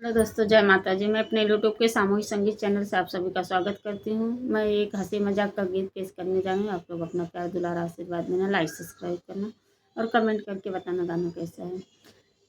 Hello दोस्तों, जय माता जी। मैं अपने यूट्यूब के सामूहिक संगीत चैनल से आप सभी का स्वागत करती हूँ। मैं एक हंसी मजाक का गीत पेश करने जा रही हूँ। आप लोग अपना प्यार दुलारा आशीर्वाद देना, लाइक सब्सक्राइब करना और कमेंट करके बताना गाना कैसा है।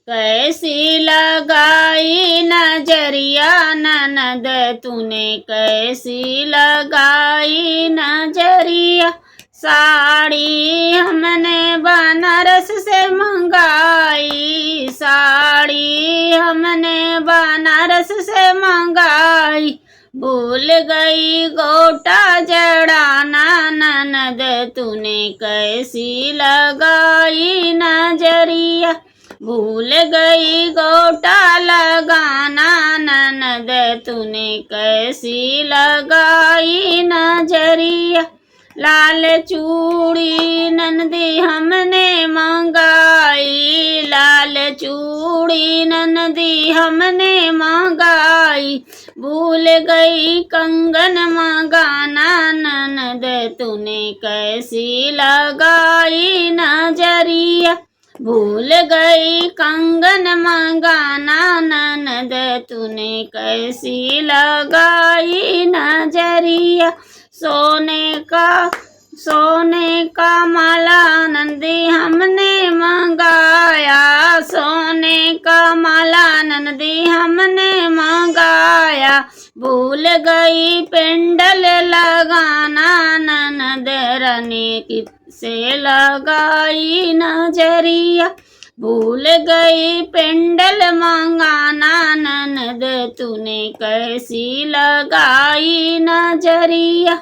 कैसी लगाई नजरिया ननद तूने, कैसी लगाई नजरिया। साड़ी हमने बनारस से मंगाई, साड़ी हमने बनारस से मंगाई। भूल गई गोटा जड़ाना ननद तूने, कैसी लगाई नजरिया। भूल गई गोटा लगाना ननद तूने, कैसी लगाई नजरिया। लाल चूड़ी ननदी हमने मंगाई, लाल चूड़ी ननदी हमने मंगाई। भूल गई कंगन मंगाना ननद तूने, कैसी लगाई नजरिया। भूल गई कंगन मंगाना ननद तूने, कैसी लगाई नजरिया। सोने का माला नंदी हमने मंगाया, सोने का माला नंदी हमने मंगाया। भूल गई पेंडल लगाना ननद रानी से लगाई नजरिया। भूल गई पेंडल मंगाना ननद तूने, कैसी लगाई नजरिया।